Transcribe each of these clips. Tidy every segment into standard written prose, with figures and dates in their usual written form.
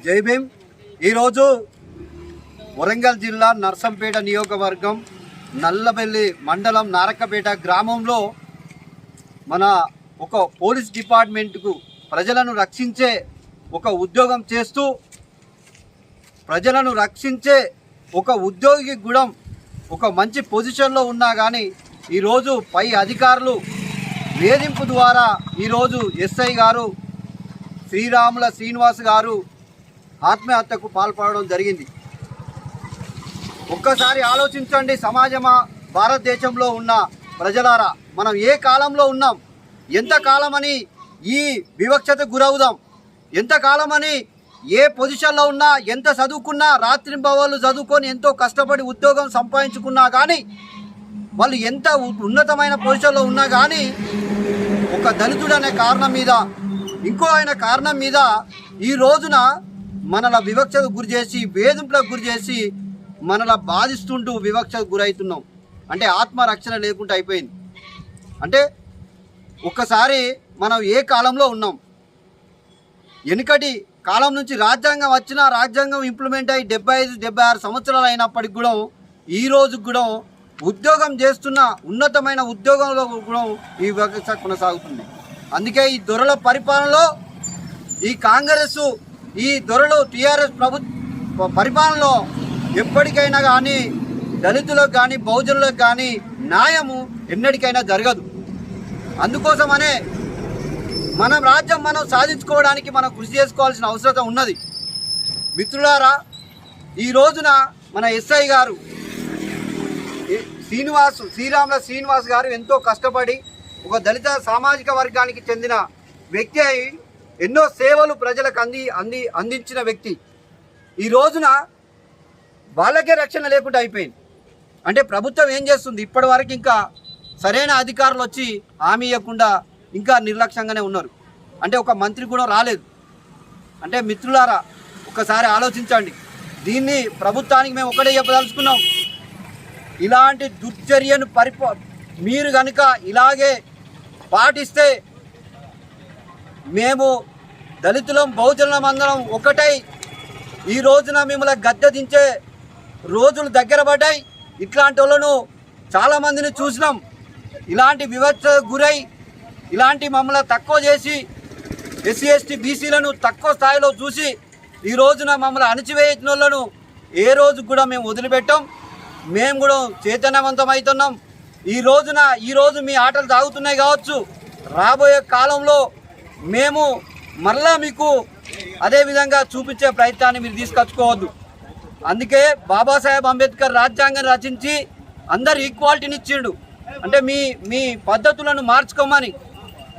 జై భీమ్. ఈరోజు వరంగల్ జిల్లా నర్సంపేట నియోజకవర్గం నల్లబెల్లి మండలం నారకపేట గ్రామంలో మన ఒక పోలీస్ డిపార్ట్మెంట్కు ప్రజలను రక్షించే ఒక ఉద్యోగం చేస్తూ ప్రజలను రక్షించే ఒక ఉద్యోగి గుణం ఒక మంచి పొజిషన్లో ఉన్నా కానీ ఈరోజు పై అధికారులు వేధింపు ద్వారా ఈరోజు ఎస్ఐ గారు శ్రీరాముల శ్రీనివాస్ గారు ఆత్మహత్యకు పాల్పడడం జరిగింది. ఒక్కసారి ఆలోచించండి సమాజమా, భారతదేశంలో ఉన్న ప్రజలారా, మనం ఏ కాలంలో ఉన్నాం, ఎంతకాలమని ఈ వివక్షతకు గురవుదాం, ఎంతకాలమని ఏ పొజిషన్లో ఉన్నా, ఎంత చదువుకున్నా, రాత్రింబవళ్ళు చదువుకొని ఎంతో కష్టపడి ఉద్యోగం సంపాదించుకున్నా కానీ, వాళ్ళు ఎంత ఉన్నతమైన పొజిషన్లో ఉన్నా కానీ ఒక దళితుడు అనే కారణం మీద, ఇంకో ఆయన కారణం మీద ఈ రోజున మనల వివక్షకు గురి చేసి, వేధింపులకు గురి చేసి మనల బాధిస్తుంటూ వివక్షకు గురవుతున్నాం. అంటే ఆత్మరక్షణ లేకుండా అయిపోయింది. అంటే ఒక్కసారి మనం ఏ కాలంలో ఉన్నాం, వెనుకటి కాలం నుంచి రాజ్యాంగం వచ్చినా, రాజ్యాంగం ఇంప్లిమెంట్ అయ్యి 75-76 సంవత్సరాలు అయినప్పటికి కూడా ఈ రోజు కూడా ఉద్యోగం చేస్తున్న ఉన్నతమైన ఉద్యోగంలో కూడా ఈ వివక్ష కొనసాగుతుంది. అందుకే ఈ దొరల పరిపాలనలో ఈ కాంగ్రెస్, ఈ దొరలు టీఆర్ఎస్ పరిపాలనలో ఎప్పటికైనా కానీ దళితులకు కానీ బహుజనులకు కానీ న్యాయము ఎన్నటికైనా జరగదు. అందుకోసమనే మనం రాజ్యం మనం సాధించుకోవడానికి మనం కృషి చేసుకోవాల్సిన అవసరం ఉన్నది. మిత్రులారా, ఈ రోజున మన ఎస్ఐ గారు శ్రీరాముల శ్రీనివాస్ గారు ఎంతో కష్టపడి ఒక దళిత సామాజిక వర్గానికి చెందిన వ్యక్తి అయి ఎన్నో సేవలు ప్రజలకు అందించిన వ్యక్తి ఈ రోజున వాళ్ళకే రక్షణ లేకుండా అయిపోయింది. అంటే ప్రభుత్వం ఏం చేస్తుంది, ఇప్పటి వరకు ఇంకా సరైన అధికారులు వచ్చి హామీ ఇవ్వకుండా ఇంకా నిర్లక్ష్యంగానే ఉన్నారు. అంటే ఒక మంత్రి కూడా రాలేదు. అంటే మిత్రులారా, ఒకసారి ఆలోచించండి. దీన్ని ప్రభుత్వానికి మేము ఒకటే చెప్పదలుచుకున్నాం, ఇలాంటి దుర్చర్యను మీరు కనుక ఇలాగే పాటిస్తే మేము దళితులం బహుజనులం అందరం ఒకటై ఈ రోజున మిమ్మల్ని గద్దె దించే రోజులు దగ్గర పడ్డాయి. ఇట్లాంటి వాళ్ళను చాలామందిని చూసినాం. ఇలాంటి వివక్షకు గురై ఇలాంటి మమ్మల్ని తక్కువ చేసి ఎస్సీ ఎస్టీ బీసీలను తక్కువ స్థాయిలో చూసి ఈ రోజున మమ్మల్ని అణచివేసిన వాళ్ళను ఏ రోజు కూడా మేము వదిలిపెట్టాం. మేము కూడా చైతన్యవంతం అవుతున్నాం. ఈరోజు మీ ఆటలు సాగుతున్నాయి కావచ్చు, రాబోయే కాలంలో మేము మరలా మీకు అదేవిధంగా చూపించే ప్రయత్నాన్ని మీరు తీసుకొచ్చుకోవద్దు. అందుకే బాబాసాహెబ్ అంబేద్కర్ రాజ్యాంగం రచించి అందరు ఈక్వాలిటీని ఇచ్చిండు, అంటే మీ పద్ధతులను మార్చుకోమని.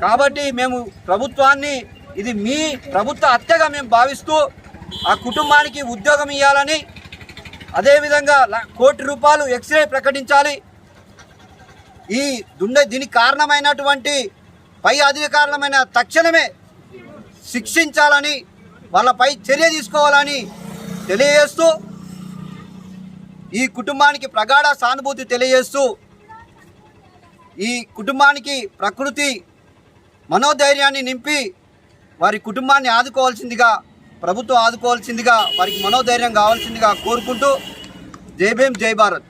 కాబట్టి మేము ప్రభుత్వాన్ని ఇది మీ ప్రభుత్వ హత్యగా మేము భావిస్తూ ఆ కుటుంబానికి ఉద్యోగం ఇవ్వాలని, అదేవిధంగా ₹1 కోటి ఎక్స్రే ప్రకటించాలి. దీనికి కారణమైనటువంటి పై అధికారులమైన తక్షణమే శిక్షించాలని, వాళ్ళపై చర్య తీసుకోవాలని తెలియజేస్తూ, ఈ కుటుంబానికి ప్రగాఢ సానుభూతి తెలియజేస్తూ, ఈ కుటుంబానికి ప్రకృతి మనోధైర్యాన్ని నింపి వారి కుటుంబాన్ని ఆదుకోవాల్సిందిగా, ప్రభుత్వం ఆదుకోవాల్సిందిగా, వారికి మనోధైర్యం కావాల్సిందిగా కోరుకుంటూ జై భీమ్, జై భారత్.